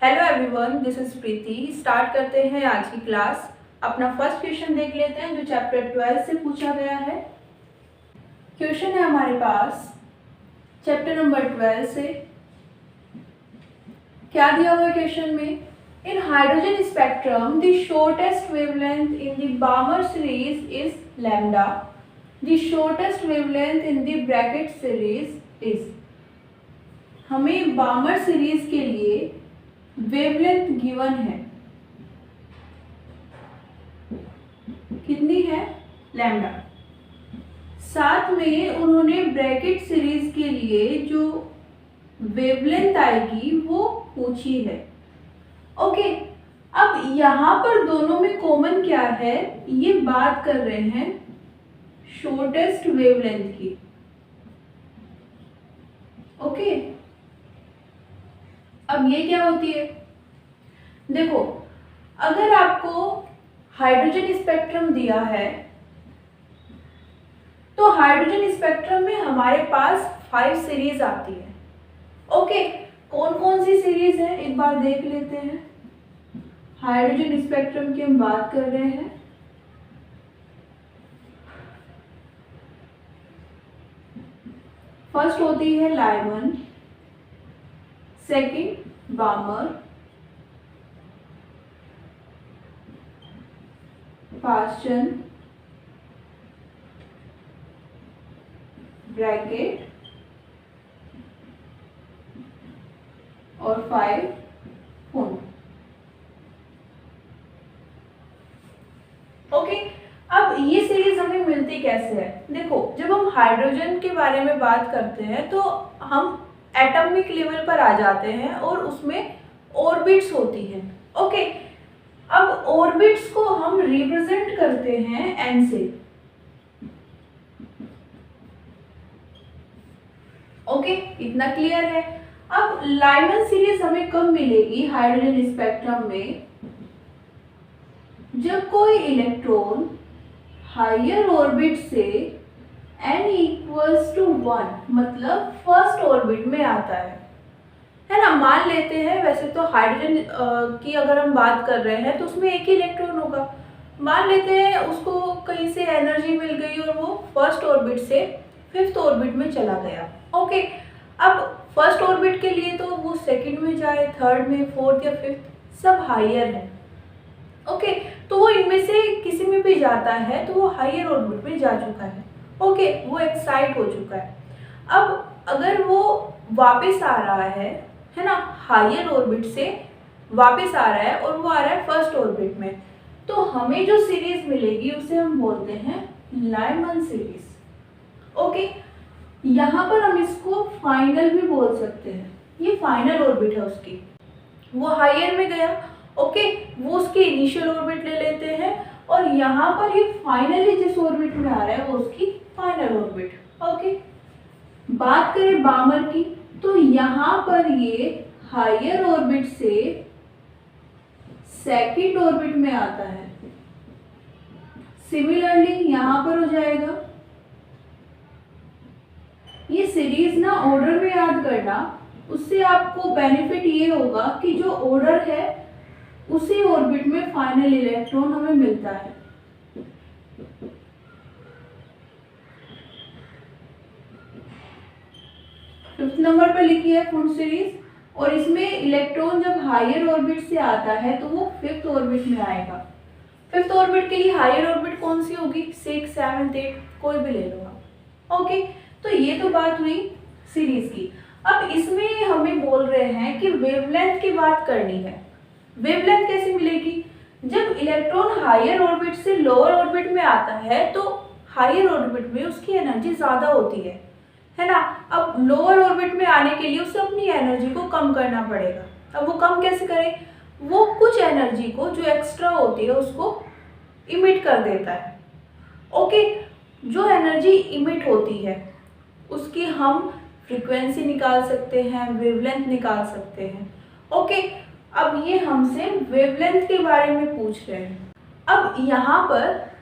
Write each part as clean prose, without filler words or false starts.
Hello everyone, this is Preeti. Start करते हैं आज की क्लास। अपना फर्स्ट क्वेश्चन देख लेते हैं जो चैप्टर 12 से पूछा गया है। क्वेश्चन है हमारे पास चैप्टर नंबर 12 से। क्या दिया हुआ है क्वेश्चन में? In hydrogen spectrum the shortest wavelength in the Balmer series is lambda. The shortest wavelength in the Brackett series is. हमें बामर सीरीज के लिए वेवलेंथ गिवन है, कितनी है? लैम्डा। साथ में उन्होंने ब्रैकेट सीरीज के लिए जो वेवलेंथ आएगी वो पूछी है। ओके, अब यहाँ पर दोनों में कॉमन क्या है? ये बात कर रहे हैं शॉर्टेस्ट वेवलेंथ की। ओके, अब ये क्या होती है? देखो, अगर आपको हाइड्रोजन स्पेक्ट्रम दिया है तो हाइड्रोजन स्पेक्ट्रम में हमारे पास 5 सीरीज आती है। ओके, कौन कौन सी सीरीज है एक बार देख लेते हैं। हाइड्रोजन स्पेक्ट्रम की हम बात कर रहे हैं। फर्स्ट होती है लाइमन, सेकंड बामर, पास्चन, ब्रैकेट और 5 फुंड। ओके, अब ये सीरीज हमें मिलती कैसे है? देखो, जब हम हाइड्रोजन के बारे में बात करते हैं तो हम एटॉमिक लेवल पर आ जाते हैं और उसमें ऑर्बिट्स होती हैं। ओके, अब ऑर्बिट्स को हम रिप्रेजेंट करते हैं एन से। ओके, इतना क्लियर है। अब लाइमन सीरीज हमें कब मिलेगी हाइड्रोजन स्पेक्ट्रम में? जब कोई इलेक्ट्रॉन हायर ऑर्बिट से n इक्वल्स टू 1 मतलब फर्स्ट ऑर्बिट में आता है ना। मान लेते हैं, वैसे तो हाइड्रोजन की अगर हम बात कर रहे हैं तो उसमें एक ही इलेक्ट्रॉन होगा। मान लेते हैं उसको कहीं से एनर्जी मिल गई और वो फर्स्ट ऑर्बिट से 5th ऑर्बिट में चला गया। ओके, अब फर्स्ट ऑर्बिट के लिए तो वो सेकंड में जाए, थर्ड में, फोर्थ या 5th, सब हायर है। ओके, तो वो इनमें से किसी में भी जाता है तो वो हायर ऑर्बिट में जा चुका है। ओके, वो एक्साइट हो चुका है। अब अगर वो वापस आ रहा है ना, हायर ऑर्बिट से वापस आ रहा है और वो आ रहा है फर्स्ट ऑर्बिट में, तो हमें जो सीरीज मिलेगी उसे हम बोलते हैं लाइमन सीरीज। ओके, यहाँ पर हम इसको फाइनल भी बोल सकते हैं। ये फाइनल ऑर्बिट है उसकी, वो हायर में गया। ओके, वो उसकी इनिशियल ऑर्बिट ले लेते हैं और यहाँ पर ये फाइनली जिस ऑर्बिट में आ रहा है वो उसकी फाइनल ऑर्बिट। ओके, बात करें बामर की तो यहाँ पर ये हायर ऑर्बिट से सेकंड ऑर्बिट में आता है। सिमिलरली यहाँ पर हो जाएगा। ये सीरीज ना ऑर्डर में याद करना, उससे आपको बेनिफिट ये होगा कि जो ऑर्डर है उसी ऑर्बिट में फाइनल इलेक्ट्रॉन हमें मिलता है। फिफ्थ नंबर पर लिखी है फुंड सीरीज, और इसमें इलेक्ट्रॉन जब हायर ऑर्बिट से आता है तो वो 5th ऑर्बिट में आएगा। 5th ऑर्बिट के लिए हायर ऑर्बिट कौन सी होगी? 6, 7, 8 कोई भी ले लो आप। ओके, तो ये तो बात हुई सीरीज की। अब इसमें हमें बोल रहे हैं कि वेवलेंथ की बात करनी है। वेवलेंथ कैसे मिलेगी? जब इलेक्ट्रॉन हायर ऑर्बिट से लोअर ऑर्बिट में आता है तो हायर ऑर्बिट में उसकी एनर्जी ज़्यादा होती है ना। अब लोअर ऑर्बिट में आने के लिए उसे अपनी एनर्जी को कम करना पड़ेगा। अब वो कम कैसे करे? वो कुछ एनर्जी को जो एक्स्ट्रा होती है उसको इमिट कर देता है। ओके, जो एनर्जी इमिट होती है उसकी हम फ्रीक्वेंसी निकाल सकते हैं, वेवलेंथ निकाल सकते हैं। ओके, अब ये हमसे वेवलेंथ के बारे में पूछ रहे हैं। अब यहाँ पर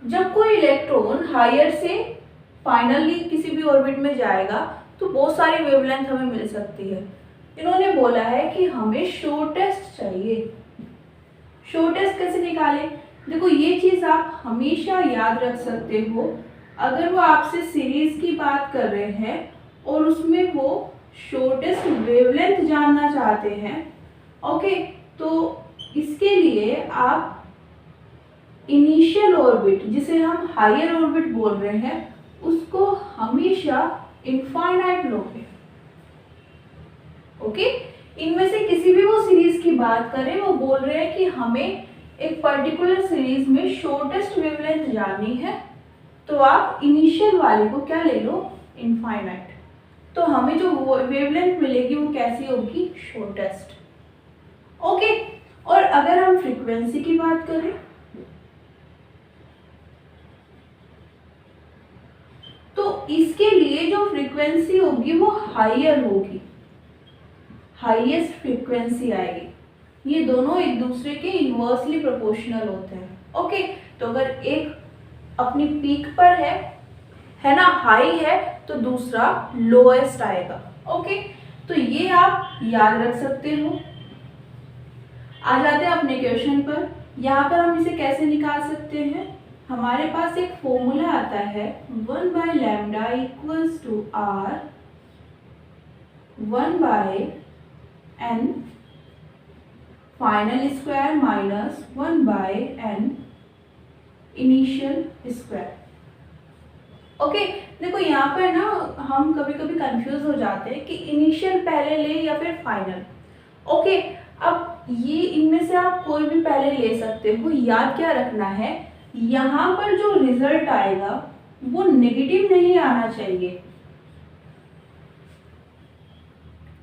जब कोई इलेक्ट्रॉन हायर से फाइनली किसी भी ऑर्बिट में जाएगा तो बहुत सारी वेवलेंथ हमें मिल सकती है। इन्होंने बोला है कि हमें शॉर्टेस्ट चाहिए। शॉर्टेस्ट कैसे निकालें? देखो ये चीज आप हमेशा याद रख सकते हो। अगर वो आपसे सीरीज की बात कर रहे हैं और उसमें वो शॉर्टेस्ट वेवलेंथ जानना चाहते हैं, ओके, तो इसके लिए आप इनिशियल ऑर्बिट, जिसे हम हायर ऑर्बिट बोल रहे हैं, उसको हमेशा इनफाइनाइट लोगे। ओके, इनमें से किसी भी वो सीरीज की बात करें, वो बोल रहे हैं कि हमें एक पर्टिकुलर सीरीज में शॉर्टेस्ट वेवलेंथ जाननी है, तो आप इनिशियल वाले को क्या ले लो? इनफाइनाइट। तो हमें जो वेवलेंथ मिलेगी वो कैसी होगी? शॉर्टेस्ट। ओके, और अगर हम फ्रीक्वेंसी की बात करें, तो इसके लिए जो फ्रीक्वेंसी होगी वो हायर होगी, हाईएस्ट फ्रीक्वेंसी आएगी। ये दोनों एक दूसरे के इनवर्सली प्रोपोर्शनल होते हैं। ओके, तो अगर एक अपनी पीक पर है ना, हाई है, तो दूसरा लोएस्ट आएगा। ओके, तो ये आप याद रख सकते हो। आ जाते हैं अपने क्वेश्चन पर। यहाँ पर हम इसे कैसे निकाल सकते हैं? हमारे पास एक फॉर्मूला आता है 1/λ equals to r 1/n final square minus 1/n initial square. Okay, देखो यहाँ पर ना हम कभी कभी कंफ्यूज हो जाते हैं कि इनिशियल पहले ले या फिर फाइनल। ओके, अब ये इनमें से आप कोई भी पहले ले सकते हो। याद क्या रखना है, यहाँ पर जो रिजल्ट आएगा वो नेगेटिव नहीं आना चाहिए।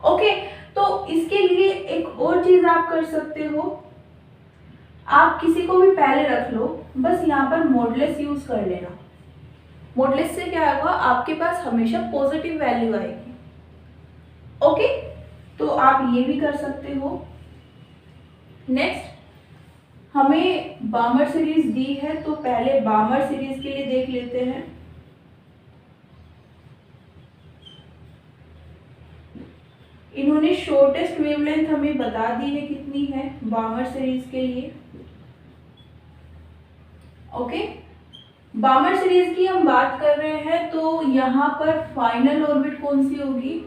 ओके, तो इसके लिए एक और चीज आप कर सकते हो, आप किसी को भी पहले रख लो, बस यहाँ पर मॉडुलस यूज कर लेना। मॉडुलस से क्या होगा, आपके पास हमेशा पॉजिटिव वैल्यू आएगी। ओके, तो आप ये भी कर सकते हो। नेक्स्ट, हमें बामर सीरीज दी है, तो पहले बामर सीरीज के लिए देख लेते हैं। इन्होंने शॉर्टेस्ट वेवलेंथ हमें बता दी है कितनी है बामर सीरीज के लिए। ओके, बामर सीरीज की हम बात कर रहे हैं, तो यहाँ पर फाइनल ऑर्बिट कौन सी होगी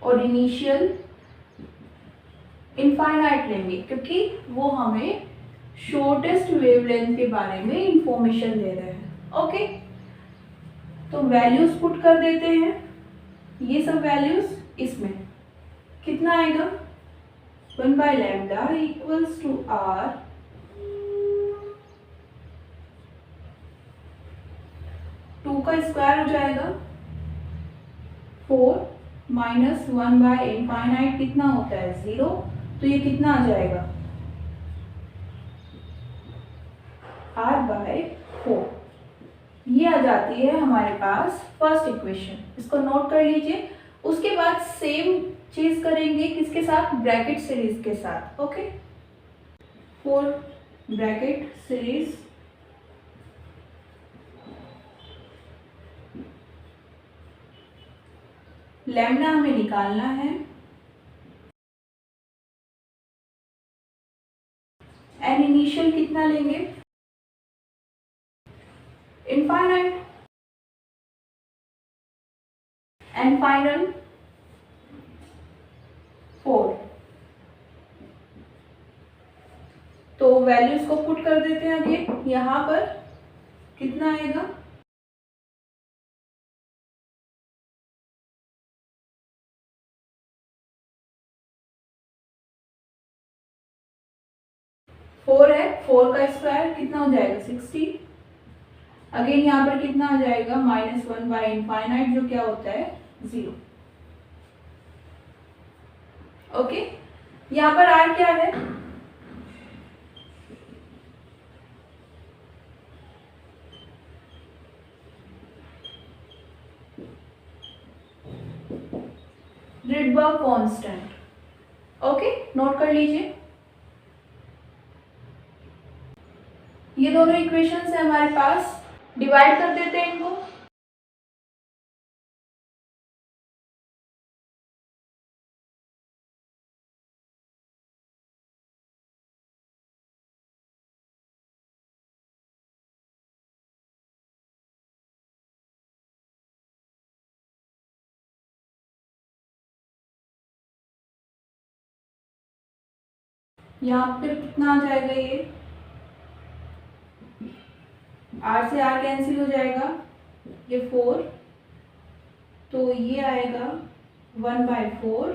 और इनिशियल इनफाइनाइट लेंगे, क्योंकि वो हमें शॉर्टेस्ट वेवलेंथ के बारे में इंफॉर्मेशन दे रहे हैं। ओके, तो वैल्यूज पुट कर देते हैं, ये सब वैल्यूज इसमें कितना आएगा? 1/λ इक्वल्स टू r 2 का स्क्वायर हो जाएगा 4 माइनस 1/इनफाइनाइट कितना होता है? 0। तो ये कितना आ जाएगा? r/4। ये आ जाती है हमारे पास फर्स्ट इक्वेशन। इसको नोट कर लीजिए। उसके बाद सेम चीज करेंगे किसके साथ? ब्रैकेट सीरीज के साथ। ओके, 4 ब्रैकेट सीरीज लैम्डा हमें निकालना है, एन इनिशियल कितना लेंगे? Infinite, N final 4। तो वैल्यूज को पुट कर देते हैं अगेन। यहाँ पर कितना आएगा? फोर है, 4 का स्क्वायर कितना हो जाएगा? 60। अगेन यहाँ पर कितना आ जाएगा? -1/इनफाइनाइट, जो क्या होता है? 0। ओके, यहाँ पर r क्या है? Rydberg constant. ओके, नोट कर लीजिए। ये दोनों इक्वेशंस है हमारे पास, डिवाइड कर देते हैं इनको। यहाँ पर कितना आ जाएगा, ये r से r कैंसिल हो जाएगा, ये 4, तो ये आएगा 1/4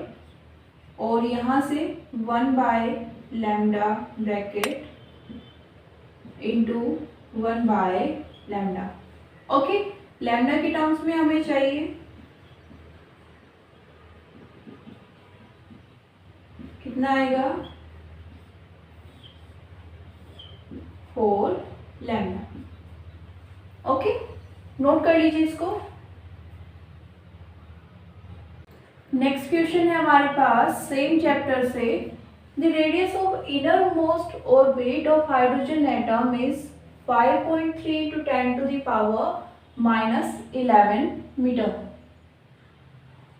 और यहाँ से 1/λ ब्रैकेट इंटू 1/λ। ओके, लैम्डा के टर्म्स में हमें चाहिए कितना आएगा, 4λ। ओके, नोट कर लीजिए इसको। नेक्स्ट क्वेश्चन है हमारे पास सेम चैप्टर से। The radius of inner most orbit of hydrogen atom is 5.3 × 10⁻⁻11 metre.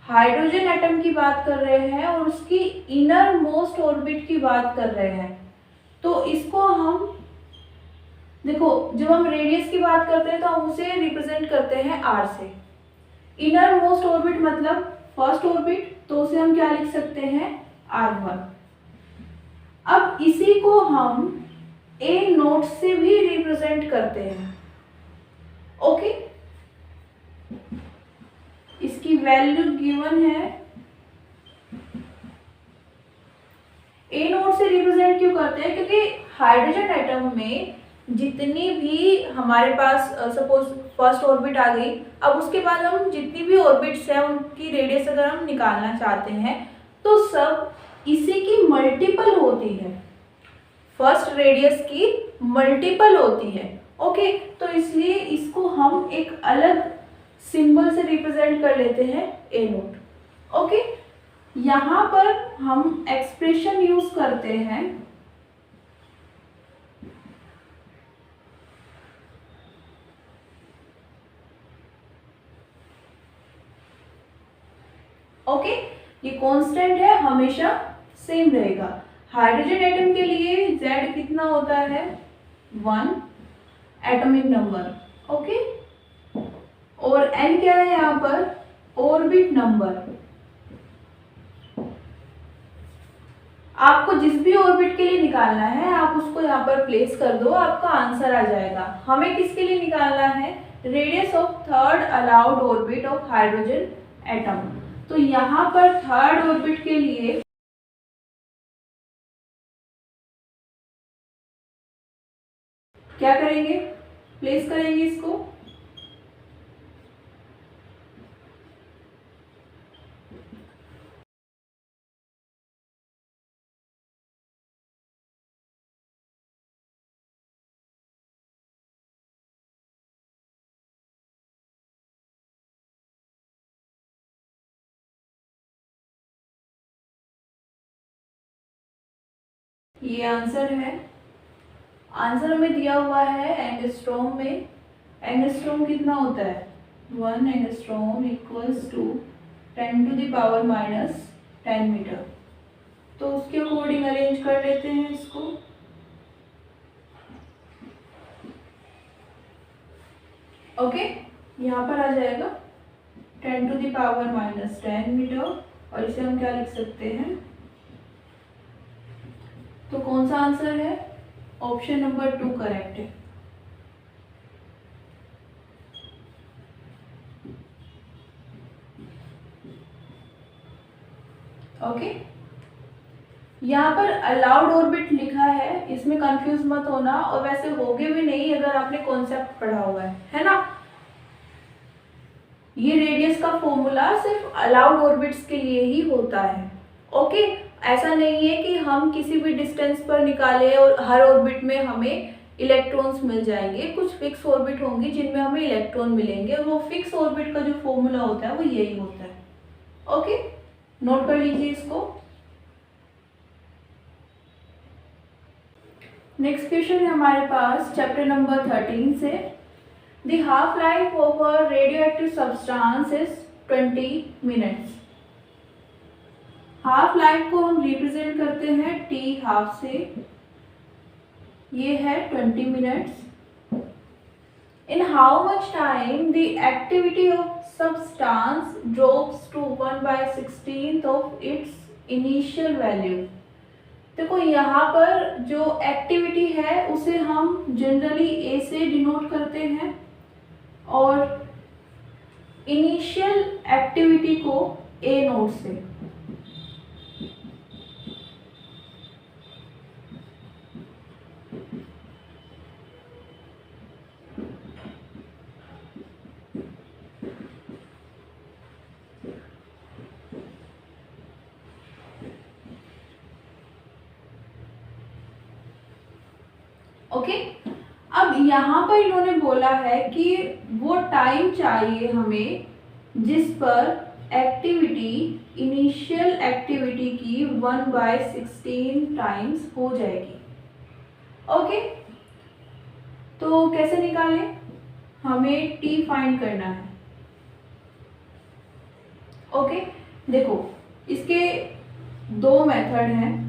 Hydrogen atom की बात कर रहे हैं और उसकी इनर मोस्ट ऑर्बिट की बात कर रहे हैं। तो इसको हम देखो, जब हम रेडियस की बात करते हैं तो हम उसे रिप्रेजेंट करते हैं r से। इनर मोस्ट ऑर्बिट मतलब फर्स्ट ऑर्बिट, तो उसे हम क्या लिख सकते हैं, r1। अब इसी को हम a नोट से भी रिप्रेजेंट करते हैं। ओके, इसकी वैल्यू गिवन है। a नोट से रिप्रेजेंट क्यों करते हैं, क्योंकि हाइड्रोजन एटम में जितनी भी हमारे पास सपोज फर्स्ट ऑर्बिट आ गई, अब उसके बाद हम जितनी भी ऑर्बिट्स हैं उनकी रेडियस अगर हम निकालना चाहते हैं तो सब इसी की मल्टीपल होती है, फर्स्ट रेडियस की मल्टीपल होती है। ओके, तो इसलिए इसको हम एक अलग सिंबल से रिप्रेजेंट कर लेते हैं ए नोट। ओके, यहाँ पर हम एक्सप्रेशन यूज करते हैं ओके, ये कांस्टेंट है, हमेशा सेम रहेगा। हाइड्रोजन एटम के लिए Z कितना होता है, 1 एटॉमिक नंबर। ओके, और N क्या है यहाँ पर, ऑर्बिट नंबर। आपको जिस भी ऑर्बिट के लिए निकालना है आप उसको यहाँ पर प्लेस कर दो, आपका आंसर आ जाएगा। हमें किसके लिए निकालना है, radius of third allowed orbit of hydrogen atom. तो यहाँ पर थर्ड ऑर्बिट के लिए क्या करेंगे, प्लेस करेंगे इसको। ये आंसर है, आंसर हमें दिया हुआ है एंगस्ट्रॉम में। एंगस्ट्रॉम कितना होता है, 1 एंगस्ट्रॉम इक्वल्स टू 10⁻⁻10 मीटर। तो उसके अकॉर्डिंग अरेंज कर लेते हैं इसको। ओके, यहाँ पर आ जाएगा 10⁻⁻10 मीटर और इसे हम क्या लिख सकते हैं, तो कौन सा आंसर है, ऑप्शन नंबर 2 करेक्ट है। ओके, यहाँ पर अलाउड ऑर्बिट लिखा है, इसमें कंफ्यूज मत होना, और वैसे होगे भी नहीं अगर आपने कॉन्सेप्ट पढ़ा हुआ है ना। ये रेडियस का फॉर्मूला सिर्फ अलाउड ऑर्बिट्स के लिए ही होता है। ओके, ऐसा नहीं है कि हम किसी भी डिस्टेंस पर निकालें और हर ऑर्बिट में हमें इलेक्ट्रॉन्स मिल जाएंगे। कुछ फिक्स ऑर्बिट होंगी जिनमें हमें इलेक्ट्रॉन मिलेंगे, और वो फिक्स ऑर्बिट का जो फॉर्मूला होता है वो यही होता है। ओके, नोट कर लीजिए इसको। नेक्स्ट क्वेश्चन है हमारे पास चैप्टर नंबर 13 से। The half life of a radioactive substance is 20 minutes. Half life को हम रिप्रेजेंट करते हैं टी हाफ से, ये है 20 minutes. In how much time the activity of substance drops to 1/16 of its initial value. देखो यहाँ पर जो एक्टिविटी है उसे हम जनरली ए से डिनोट करते हैं और इनिशियल एक्टिविटी को ए नोट से। ओके, अब यहाँ पर इन्होंने बोला है कि वो टाइम चाहिए हमें जिस पर एक्टिविटी इनिशियल एक्टिविटी की 1/16 टाइम्स हो जाएगी। ओके, तो कैसे निकालें? हमें टी फाइंड करना है। ओके, देखो इसके दो मेथड हैं।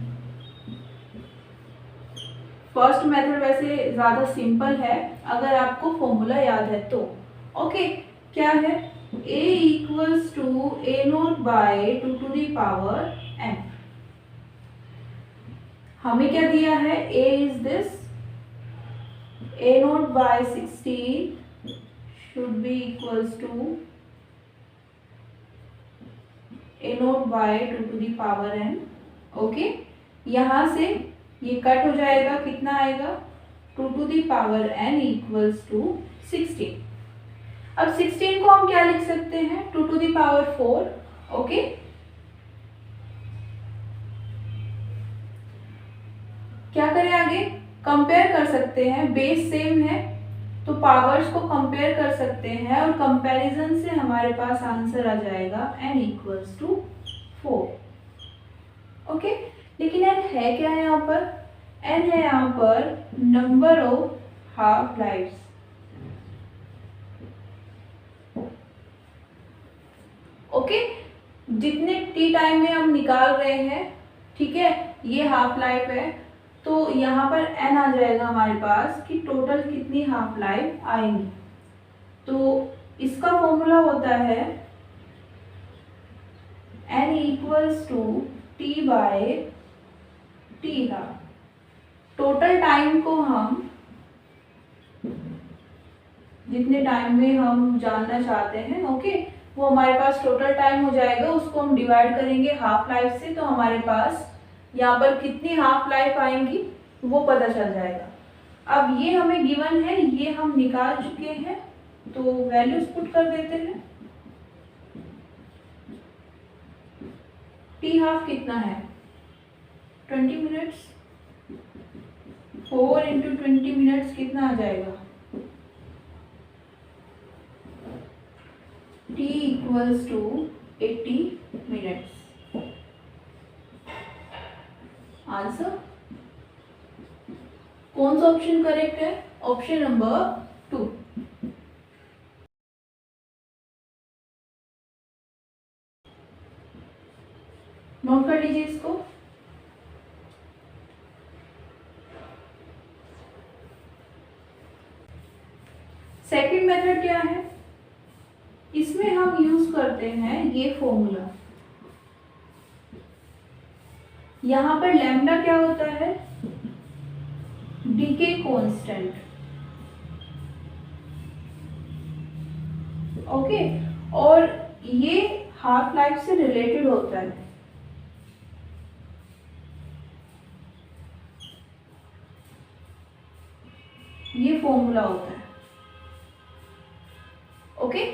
फर्स्ट मेथड वैसे ज़्यादा सिंपल है अगर आपको फॉर्मूला याद है तो। ओके, क्या है? a equals to A naught by 2 to the power n। हमें क्या दिया है? a is this, a naught by 16 should be equals to a naught by 2 to the power n। Okay, यहाँ से ये कट हो जाएगा, कितना आएगा? 2 to the power n equals to 16। अब 16 को हम क्या लिख सकते हैं? 2 टू दी पावर 4। ओके, क्या करें आगे? कंपेयर कर सकते हैं, बेस सेम है तो पावर्स को कंपेयर कर सकते हैं और कंपैरिजन से हमारे पास आंसर आ जाएगा n इक्वल्स टू 4। ओके, लेकिन n है क्या है यहाँ पर? n है यहाँ पर number of half lives. Okay, जितने टी टाइम में हम निकाल रहे हैं, ठीक है, ये हाफ लाइफ है तो यहाँ पर n आ जाएगा हमारे पास कि टोटल कितनी हाफ लाइफ आएंगी। तो इसका फॉर्मूला होता है n equals to T by T half. Total time को हम जितने टाइम में हम जानना चाहते हैं, ओके, वो हमारे पास टोटल टाइम हो जाएगा, उसको हम डिवाइड करेंगे हाफ लाइफ से तो हमारे पास यहाँ पर कितनी हाफ लाइफ आएंगी वो पता चल जाएगा। अब ये हमें गिवन है, ये हम निकाल चुके हैं तो वैल्यूज पुट कर देते हैं। टी हाफ कितना है? 20 मिनट्स। 4 इंटू 20 मिनट्स कितना आ जाएगा? t equals to 80 minutes. Answer कौन सा ऑप्शन करेक्ट है? Option number 2। नोट कर लीजिए इसको। सेकंड मेथड क्या है? इसमें हम यूज करते हैं ये फॉर्मूला। यहां पर लैम्डा क्या होता है? Decay constant. ओके, और ये हाफ लाइफ से रिलेटेड होता है। ये फॉर्मूला होता है। ओके,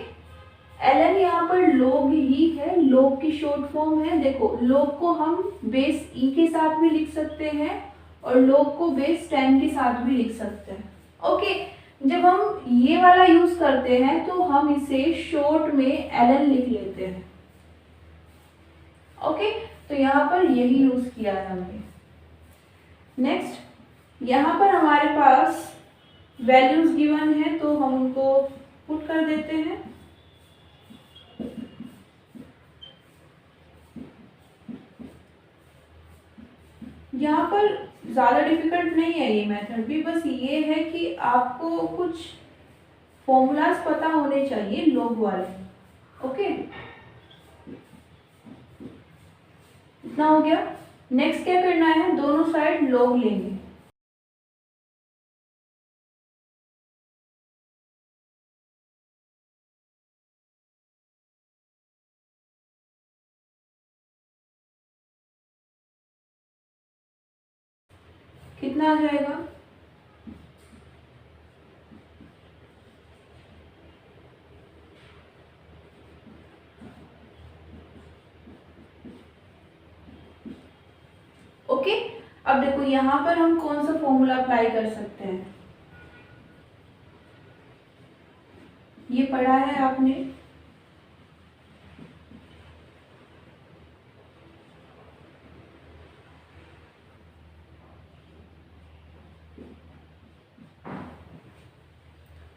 ln यहाँ पर log ही है, log की शॉर्ट फॉर्म है। देखो log को हम बेस e के साथ भी लिख सकते हैं और log को बेस 10 के साथ भी लिख सकते हैं। ओके, जब हम ये वाला यूज करते हैं तो हम इसे शॉर्ट में ln लिख लेते हैं। ओके, तो यहाँ पर यही यूज किया है हमने। नेक्स्ट, यहाँ पर हमारे पास वैल्यूज गिवन है तो हम उनको पुट कर देते हैं। यहाँ पर ज़्यादा डिफिकल्ट नहीं है ये मेथड भी, बस ये है कि आपको कुछ फॉर्मूलाज पता होने चाहिए लॉग वाले। ओके, इतना हो गया। नेक्स्ट क्या करना है, दोनों साइड लॉग लेंगे। कितना आ जाएगा, ओके। अब देखो यहाँ पर हम कौन सा फॉर्मूला अप्लाई कर सकते हैं, ये पढ़ा है आपने,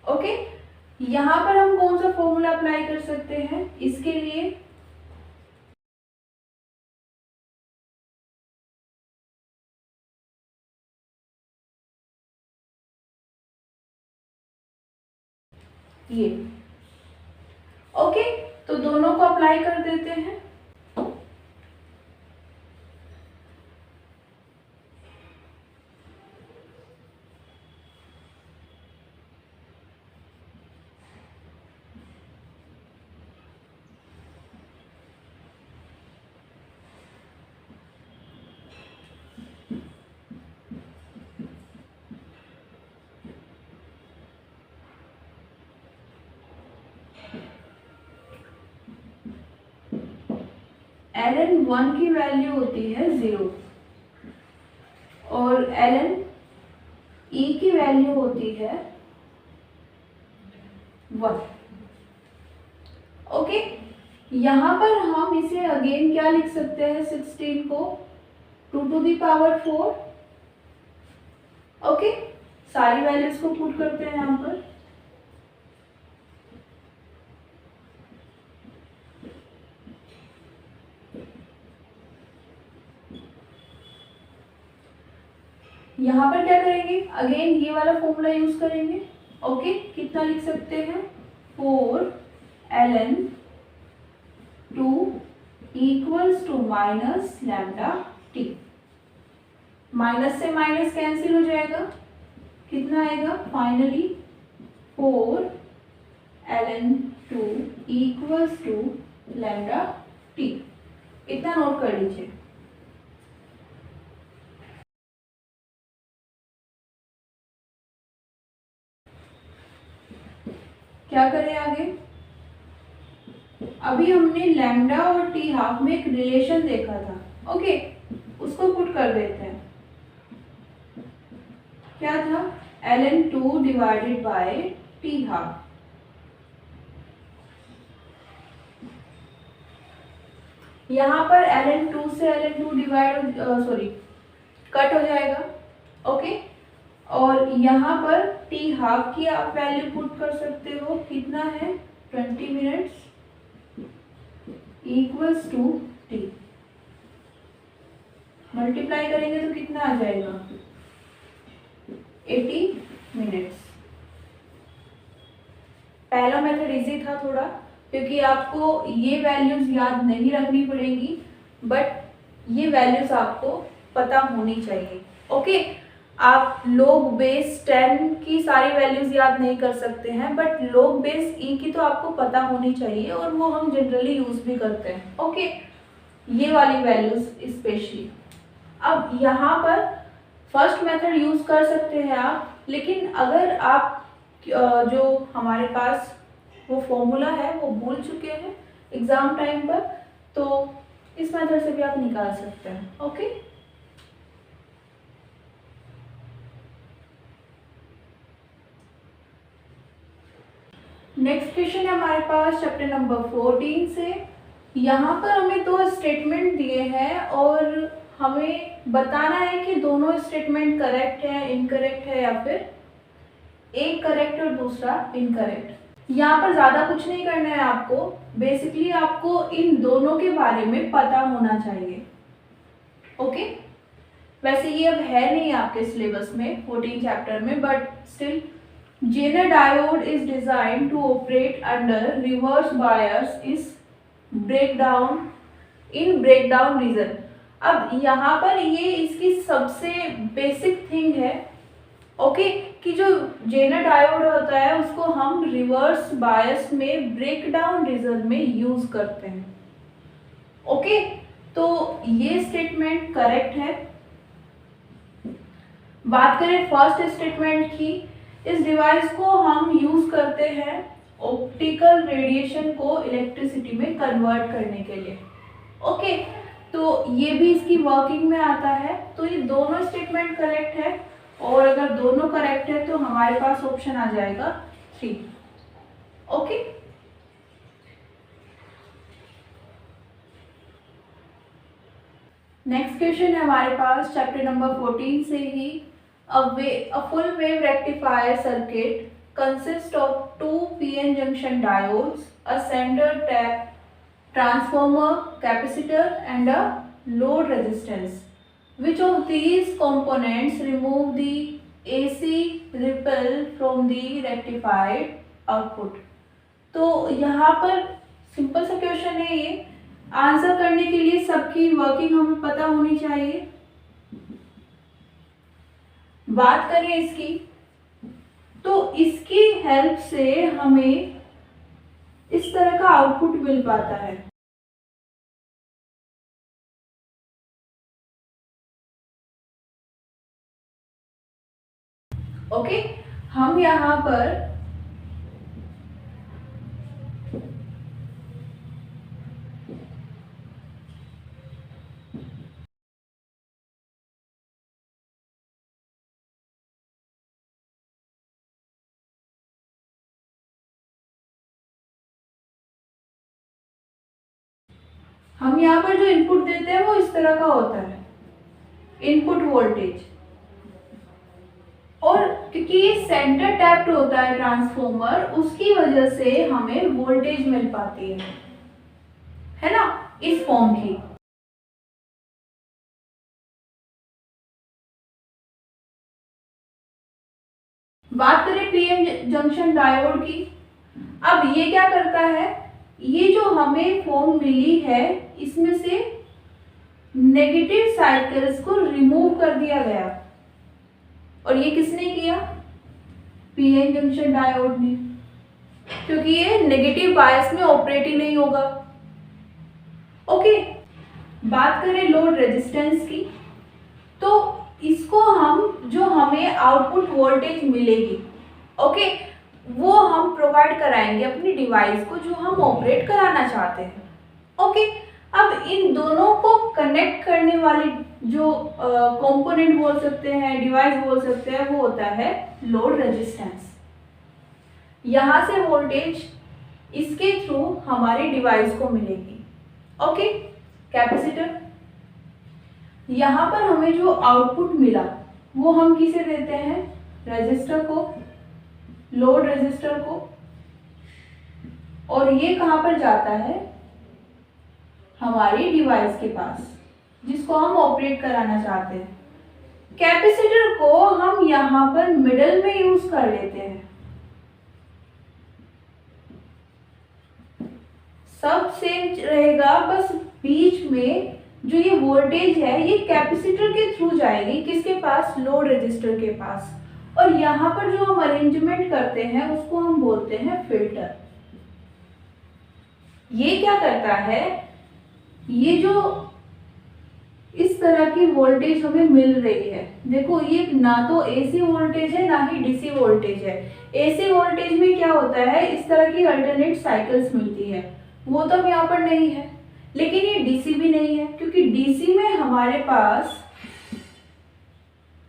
ओके। यहाँ पर हम कौन सा फॉर्मूला अप्लाई कर सकते हैं, इसके लिए ये, ओके। तो दोनों को अप्लाई कर देते हैं। ln1 की वैल्यू होती है 0 और ln e की वैल्यू होती है 1, ओके। यहाँ पर हम इसे अगेन क्या लिख सकते हैं, 16 को 2 to the power 4, ओके। सारी वैल्यूज को पुट करते हैं यहाँ पर, यहाँ पर क्या करेंगे, अगेन ये वाला फॉर्मूला यूज करेंगे, ओके। कितना लिख सकते हैं, 4 ln 2 equals to minus lambda T. Minus से माइनस कैंसिल हो जाएगा, कितना आएगा finally 4 ln 2 equals to lambda T. इतना नोट कर लीजिए। क्या करें आगे, अभी हमने लैम्डा और टी हाफ में एक रिलेशन देखा था, ओके। उसको पुट कर देते हैं। क्या था, ln 2 divided by T half. यहाँ पर ln 2 से ln 2 डिवाइड कट हो जाएगा, ओके। और यहाँ पर टी हाफ की आप वैल्यू पुट कर सकते हो, कितना है 20 minutes equals to T. Multiply करेंगे तो कितना आ जाएगा 80 मिनट्स। पहला मेथड इजी था थोड़ा, क्योंकि आपको ये वैल्यूज याद नहीं रखनी पड़ेगी, बट ये वैल्यूज आपको पता होनी चाहिए, ओके। आप log बेस 10 की सारी वैल्यूज याद नहीं कर सकते हैं, बट log बेस e की तो आपको पता होनी चाहिए, और वो हम जनरली यूज भी करते हैं, ओके। ये वाली वैल्यूज स्पेशली। अब यहाँ पर फर्स्ट मेथड यूज कर सकते हैं आप, लेकिन अगर आप जो हमारे पास वो फॉर्मूला है वो भूल चुके हैं एग्जाम टाइम पर, तो इस मेथड से भी आप निकाल सकते हैं, ओके। नेक्स्ट क्वेश्चन है हमारे पास चैप्टर नंबर 14 से। यहाँ पर हमें दो स्टेटमेंट दिए हैं और हमें बताना है कि दोनों स्टेटमेंट करेक्ट है, इनकरेक्ट है, या फिर एक करेक्ट और दूसरा इनकरेक्ट। यहाँ पर ज़्यादा कुछ नहीं करना है आपको, बेसिकली आपको इन दोनों के बारे में पता होना चाहिए, ओके। वैसे ये अब है नहीं आपके सिलेबस में 14 चैप्टर में, but still Zener diode is designed to operate under reverse bias in breakdown region। अब यहाँ पर ये इसकी सबसे बेसिक थिंग है, ओके, कि जो जेनर डायोड होता है उसको हम रिवर्स बायस में ब्रेक डाउन रीजन में यूज करते हैं। ओके, तो ये स्टेटमेंट करेक्ट है। बात करें फर्स्ट स्टेटमेंट की, इस डिवाइस को हम यूज करते हैं ऑप्टिकल रेडिएशन को इलेक्ट्रिसिटी में कन्वर्ट करने के लिए। ओके, तो ये भी इसकी वर्किंग में आता है। तो ये दोनों स्टेटमेंट करेक्ट है, और अगर दोनों करेक्ट है तो हमारे पास ऑप्शन आ जाएगा 3। ओके, नेक्स्ट क्वेश्चन है हमारे पास चैप्टर नंबर 14 से ही। A full wave rectifier circuit consists of 2 PN junction diodes, a center tap transformer, capacitor and a load resistance. Which of these components remove the AC ripple from the rectified output? तो यहाँ पर simple सा question है ये। Answer करने के लिए सबकी वर्किंग हमें पता होनी चाहिए। बात करें इसकी, तो इसकी हेल्प से हमें इस तरह का आउटपुट मिल पाता है। ओके, हम यहाँ पर जो इनपुट देते हैं वो इस तरह का होता है, इनपुट वोल्टेज। और क्योंकि ये सेंटर टैप्ड होता है ट्रांसफॉर्मर, उसकी वजह से हमें वोल्टेज मिल पाती है ना, इस फॉर्म की। बात करें पीएन जंक्शन डायोड की, अब ये क्या करता है, ये जो हमें फॉर्म मिली है इसमें से नेगेटिव साइकिल्स को रिमूव कर दिया गया। और ये किसने किया? पीएन जंक्शन डायोड ने, क्योंकि ये नेगेटिव बायस में ऑपरेट ही नहीं होगा। ओके, बात करें लोड रेजिस्टेंस की, तो इसको हम जो हमें आउटपुट वोल्टेज मिलेगी, ओके, वो हम प्रोवाइड कराएंगे अपनी डिवाइस को जो हम ऑपरेट कराना चाहते हैं। ओके, अब इन दोनों को कनेक्ट करने वाली जो कंपोनेंट बोल सकते हैं, डिवाइस बोल सकते हैं, वो होता है लोड रेजिस्टेंस। यहाँ से वोल्टेज इसके थ्रू हमारी डिवाइस को मिलेगी। ओके, कैपेसिटर, यहाँ पर हमें जो आउटपुट मिला वो हम किसे देते हैं? रेजिस्टर को, लोड रेजिस्टर को। और ये कहाँ पर जाता है? हमारी डिवाइस के पास, जिसको हम ऑपरेट कराना चाहते हैं। कैपेसिटर को हम यहाँ पर मिडल में यूज कर लेते हैं। सब सेम रहेगा, बस बीच में जो ये वोल्टेज है ये कैपेसिटर के थ्रू जाएगी, किसके पास? लोड रेजिस्टर के पास। और यहाँ पर जो हम अरेंजमेंट करते हैं उसको हम बोलते हैं फिल्टर। ये क्या करता है, ये जो इस तरह की वोल्टेज हमें मिल रही है, देखो ये ना तो एसी वोल्टेज है ना ही डीसी वोल्टेज है। एसी वोल्टेज में क्या होता है, इस तरह की अल्टरनेट साइकिल्स मिलती है, वो तो यहाँ पर नहीं है। लेकिन ये डीसी भी नहीं है, क्योंकि डीसी में हमारे पास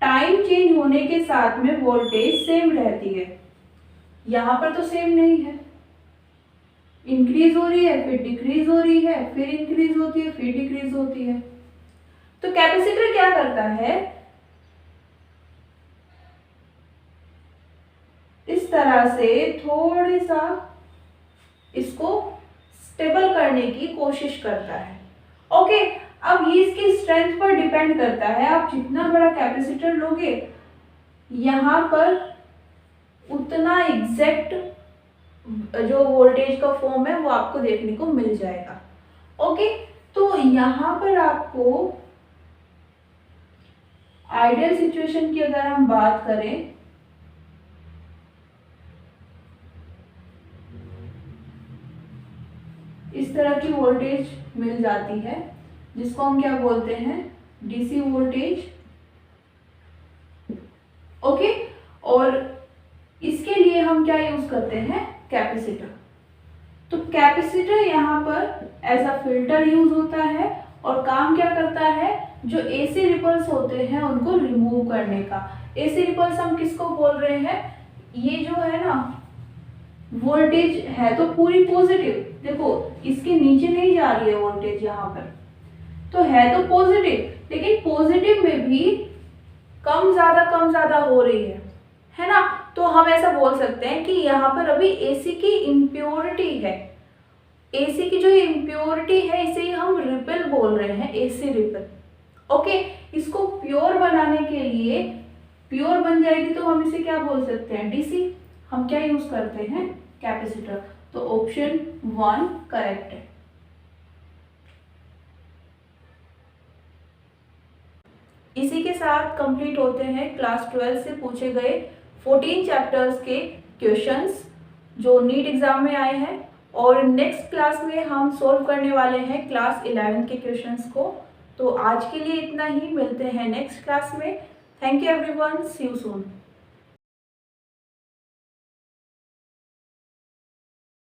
टाइम चेंज होने के साथ में वोल्टेज सेम रहती है। यहाँ पर तो सेम नहीं है, इंक्रीज हो रही है, फिर डिक्रीज हो रही है, फिर इंक्रीज होती है, फिर डिक्रीज होती है। तो कैपेसिटर क्या करता है, इस तरह से थोड़ी सा इसको स्टेबल करने की कोशिश करता है। ओके, अब ये इसकी स्ट्रेंथ पर डिपेंड करता है। आप जितना बड़ा कैपेसिटर लोगे, यहाँ पर उतना एग्जैक्ट जो वोल्टेज का फॉर्म है वो आपको देखने को मिल जाएगा। ओके, तो यहाँ पर आपको आइडियल सिचुएशन की अगर हम बात करें, इस तरह की वोल्टेज मिल जाती है जिसको हम क्या बोलते हैं, डीसी वोल्टेज। ओके, और इसके लिए हम क्या यूज करते हैं, कैपेसिटर। तो कैपेसिटर यहाँ पर एज अ फिल्टर यूज होता है और काम क्या करता है, जो एसी रिपल्स होते हैं उनको रिमूव करने का। एसी रिपल्स हम किसको बोल रहे हैं, ये जो है ना वोल्टेज है तो पूरी पॉजिटिव, देखो इसके नीचे नहीं जा रही है वोल्टेज यहाँ पर, तो है तो पॉजिटिव, लेकिन पॉजिटिव में भी कम ज्यादा हो रही है ना। तो हम ऐसा बोल सकते हैं कि यहाँ पर अभी एसी की इम्प्योरिटी है, एसी की जो इम्प्योरिटी है इसे हम रिपल बोल रहे हैं, एसी रिपल। ओके, इसको प्योर बनाने के लिए, प्योर बन जाएगी तो हम इसे क्या बोल सकते हैं, डीसी। हम क्या यूज करते हैं, कैपेसिटर। तो ऑप्शन 1 करेक्ट है। इसी के साथ कंप्लीट होते हैं क्लास 12 से पूछे गए 14 चैप्टर्स के क्वेश्चंस जो नीट एग्जाम में आए हैं, और नेक्स्ट क्लास में हम सॉल्व करने वाले हैं क्लास 11 के क्वेश्चंस को। तो आज के लिए इतना ही, मिलते हैं नेक्स्ट क्लास में। Thank you everyone, see you soon.